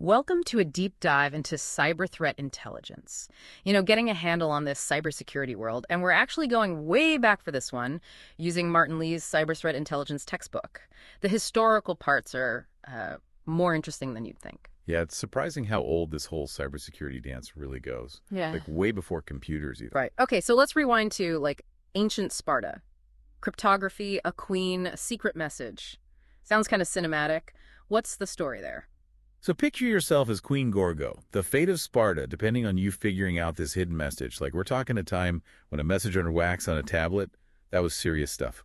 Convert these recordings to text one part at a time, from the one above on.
Welcome to a deep dive into cyber threat intelligence. Getting a handle on this cybersecurity world, and we're actually going way back for this one using Martin Lee's cyber threat intelligence textbook. The historical parts are more interesting than you'd think. Yeah, it's surprising how old this whole cybersecurity dance really goes. Yeah. Like way before computers even. Right. Okay, so let's rewind to ancient Sparta. Cryptography, a queen, a secret message. Sounds kind of cinematic. What's the story there? So picture yourself as Queen Gorgo, the fate of Sparta, depending on you figuring out this hidden message. Like we're talking a time when a message under wax on a tablet, that was serious stuff.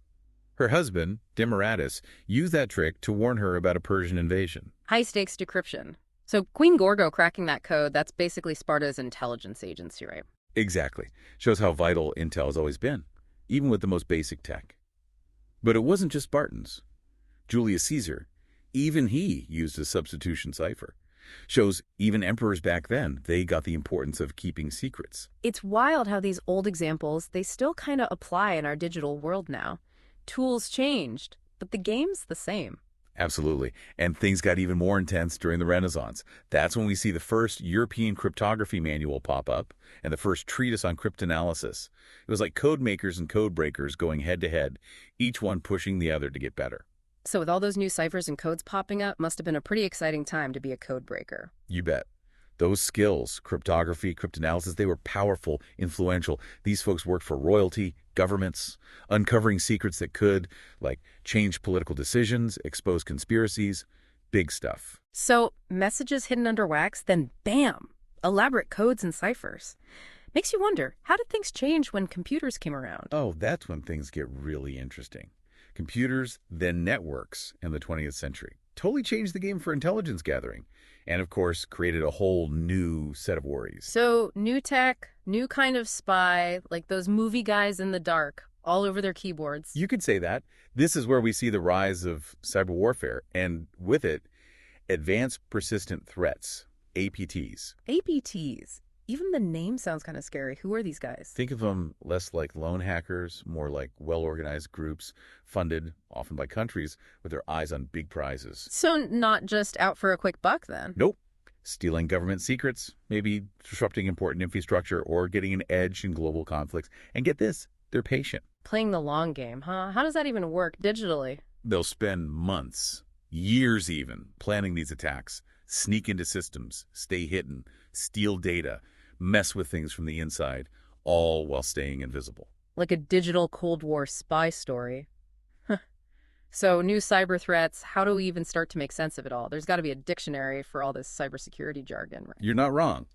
Her husband, Demaratus, used that trick to warn her about a Persian invasion. High-stakes decryption. So Queen Gorgo cracking that code, that's basically Sparta's intelligence agency, right? Exactly. Shows how vital intel has always been, even with the most basic tech. But it wasn't just Spartans. Julius Caesar, even he used a substitution cipher. Shows even emperors back then, they got the importance of keeping secrets. It's wild how these old examples, they still kind of apply in our digital world now. Tools changed, but the game's the same. Absolutely. And things got even more intense during the Renaissance. That's when we see the first European cryptography manual pop up and the first treatise on cryptanalysis. It was like code makers and code breakers going head to head, each one pushing the other to get better. So with all those new ciphers and codes popping up, must have been a pretty exciting time to be a code breaker. You bet. Those skills, cryptography, cryptanalysis, they were powerful, influential. These folks worked for royalty, governments, uncovering secrets that could, change political decisions, expose conspiracies, big stuff. So messages hidden under wax, then bam, elaborate codes and ciphers. Makes you wonder, how did things change when computers came around? Oh, that's when things get really interesting. Computers, then networks in the 20th century. Totally changed the game for intelligence gathering. And, of course, created a whole new set of worries. So, new tech, new kind of spy, like those movie guys in the dark, all over their keyboards. You could say that. This is where we see the rise of cyber warfare, and with it, advanced persistent threats, APTs. APTs. Even the name sounds kind of scary. Who are these guys? Think of them less like lone hackers, more like well-organized groups, funded, often by countries, with their eyes on big prizes. So not just out for a quick buck, then? Nope. Stealing government secrets, maybe disrupting important infrastructure, or getting an edge in global conflicts. And get this, they're patient. Playing the long game, huh? How does that even work digitally? They'll spend months, years even, planning these attacks, sneak into systems, stay hidden, steal data, mess with things from the inside, all while staying invisible. Like a digital Cold War spy story. So new cyber threats, how do we even start to make sense of it all? There's got to be a dictionary for all this cybersecurity jargon, right? You're not wrong.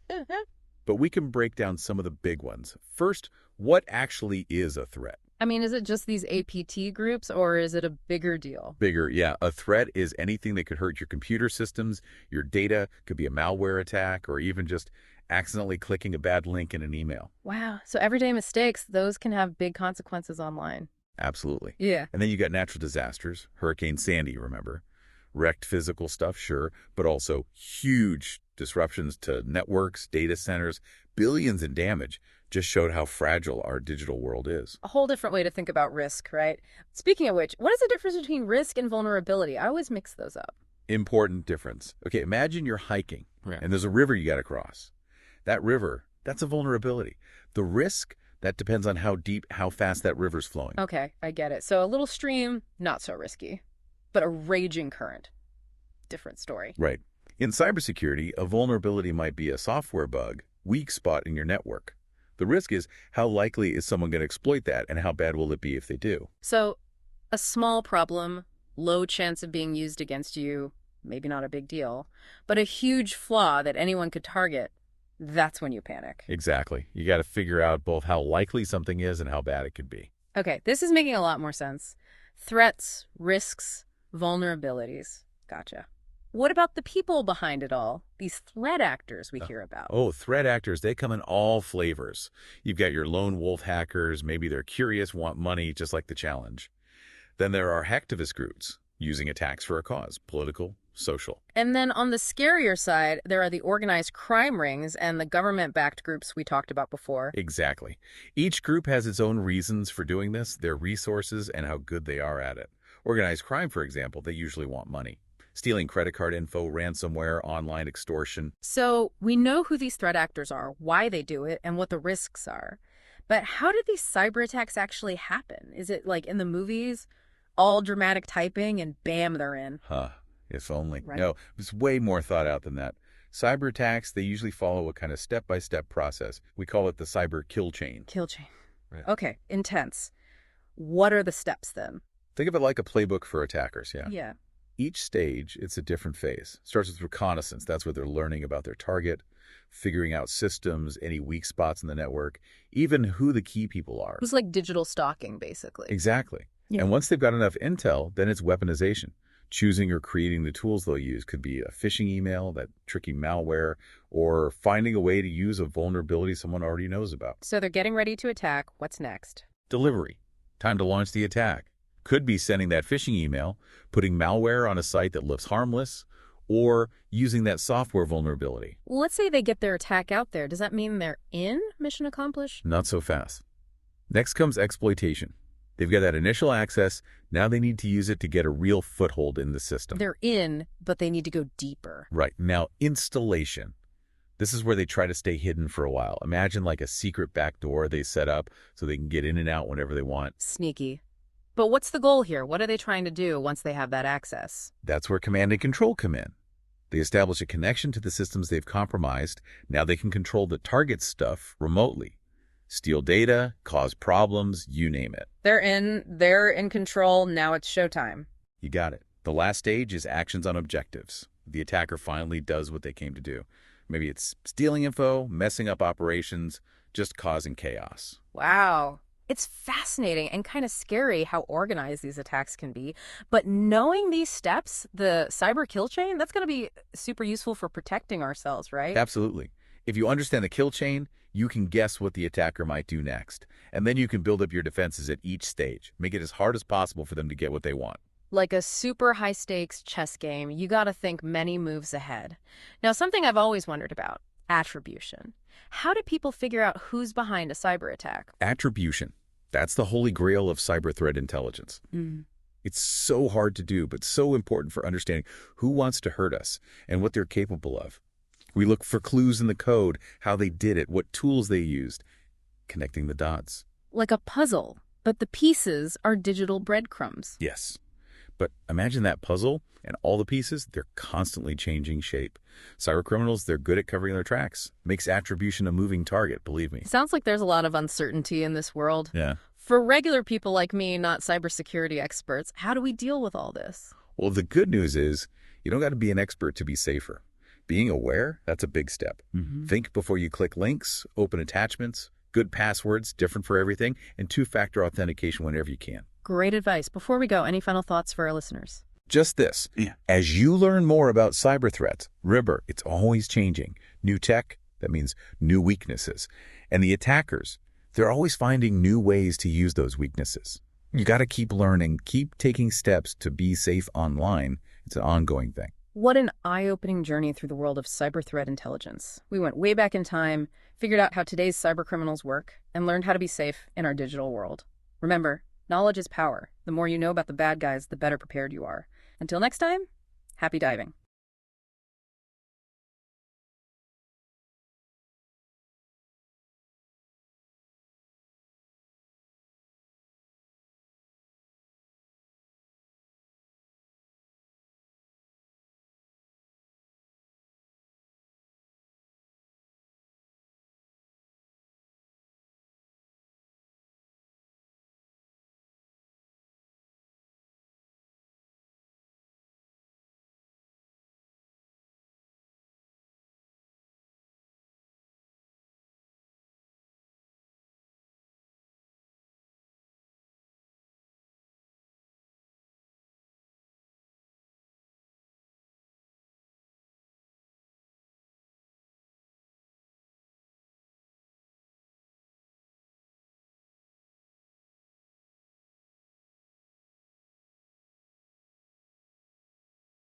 But we can break down some of the big ones. First, what actually is a threat? I mean, is it just these APT groups, or is it a bigger deal? Bigger, yeah. A threat is anything that could hurt your computer systems, your data, could be a malware attack, or even just accidentally clicking a bad link in an email. Wow. So everyday mistakes, those can have big consequences online. Absolutely. Yeah. And then you got natural disasters. Hurricane Sandy, remember? Wrecked physical stuff, sure, but also huge disruptions to networks, data centers, billions in damage. Just showed how fragile our digital world is. A whole different way to think about risk, right? Speaking of which, what is the difference between risk and vulnerability? I always mix those up. Important difference. Okay, imagine you're hiking, Yeah. and there's a river you got to cross. That river, that's a vulnerability. The risk, that depends on how deep, how fast that river's flowing. Okay, I get it. So a little stream, not so risky. But a raging current, different story. Right. In cybersecurity, a vulnerability might be a software bug, weak spot in your network. The risk is how likely is someone going to exploit that, and how bad will it be if they do? So a small problem, low chance of being used against you, maybe not a big deal, but a huge flaw that anyone could target, that's when you panic. Exactly. You got to figure out both how likely something is and how bad it could be. Okay, this is making a lot more sense. Threats, risks, vulnerabilities. Gotcha. What about the people behind it all? These threat actors we hear about. Oh, threat actors, they come in all flavors. You've got your lone wolf hackers, maybe they're curious, want money, just like the challenge. Then there are hacktivist groups, using attacks for a cause, political, social. And then on the scarier side, there are the organized crime rings and the government-backed groups we talked about before. Exactly. Each group has its own reasons for doing this, their resources, and how good they are at it. Organized crime, for example, they usually want money. Stealing credit card info, ransomware, online extortion. So we know who these threat actors are, why they do it, and what the risks are. But how did these cyber attacks actually happen? Is it like in the movies, all dramatic typing and bam, they're in? Huh, if only. Right. No, it's way more thought out than that. Cyber attacks, they usually follow a kind of step-by-step process. We call it the cyber kill chain. Kill chain. Right. Okay, intense. What are the steps then? Think of it like a playbook for attackers, yeah? Yeah. Each stage, it's a different phase. Starts with reconnaissance. That's where they're learning about their target, figuring out systems, any weak spots in the network, even who the key people are. It was like digital stalking, basically. Exactly. Yeah. And once they've got enough intel, then it's weaponization. Choosing or creating the tools they'll use could be a phishing email, that tricky malware, or finding a way to use a vulnerability someone already knows about. So they're getting ready to attack. What's next? Delivery. Time to launch the attack. Could be sending that phishing email, putting malware on a site that looks harmless, or using that software vulnerability. Well, let's say they get their attack out there. Does that mean they're in? Mission accomplished? Not so fast. Next comes exploitation. They've got that initial access. Now they need to use it to get a real foothold in the system. They're in, but they need to go deeper. Right. Now, installation. This is where they try to stay hidden for a while. Imagine like a secret back door they set up so they can get in and out whenever they want. Sneaky. But what's the goal here? What are they trying to do once they have that access? That's where command and control come in. They establish a connection to the systems they've compromised. Now they can control the target stuff remotely. Steal data, cause problems, you name it. They're in control. Now it's showtime. You got it. The last stage is actions on objectives. The attacker finally does what they came to do. Maybe it's stealing info, messing up operations, just causing chaos. Wow. It's fascinating and kind of scary how organized these attacks can be. But knowing these steps, the cyber kill chain, that's going to be super useful for protecting ourselves, right? Absolutely. If you understand the kill chain, you can guess what the attacker might do next. And then you can build up your defenses at each stage. Make it as hard as possible for them to get what they want. Like a super high-stakes chess game, you got to think many moves ahead. Now, something I've always wondered about, attribution. How do people figure out who's behind a cyber attack? Attribution. That's the holy grail of cyber threat intelligence. It's so hard to do, but so important for understanding who wants to hurt us and what they're capable of. We look for clues in the code, how they did it, what tools they used, connecting the dots. Like a puzzle, but the pieces are digital breadcrumbs. Yes. But imagine that puzzle and all the pieces, they're constantly changing shape. Cybercriminals, they're good at covering their tracks. Makes attribution a moving target, believe me. Sounds like there's a lot of uncertainty in this world. Yeah. For regular people like me, not cybersecurity experts, how do we deal with all this? Well, the good news is you don't got to be an expert to be safer. Being aware, that's a big step. Think before you click links, open attachments, good passwords, different for everything, and two-factor authentication whenever you can. Great advice. Before we go, any final thoughts for our listeners? Just this. As you learn more about cyber threats, remember, it's always changing. New tech, that means new weaknesses. And the attackers, they're always finding new ways to use those weaknesses. You got to keep learning, keep taking steps to be safe online. It's an ongoing thing. What an eye-opening journey through the world of cyber threat intelligence. We went way back in time, figured out how today's cyber criminals work, and learned how to be safe in our digital world. Remember, knowledge is power. The more you know about the bad guys, the better prepared you are. Until next time, happy diving.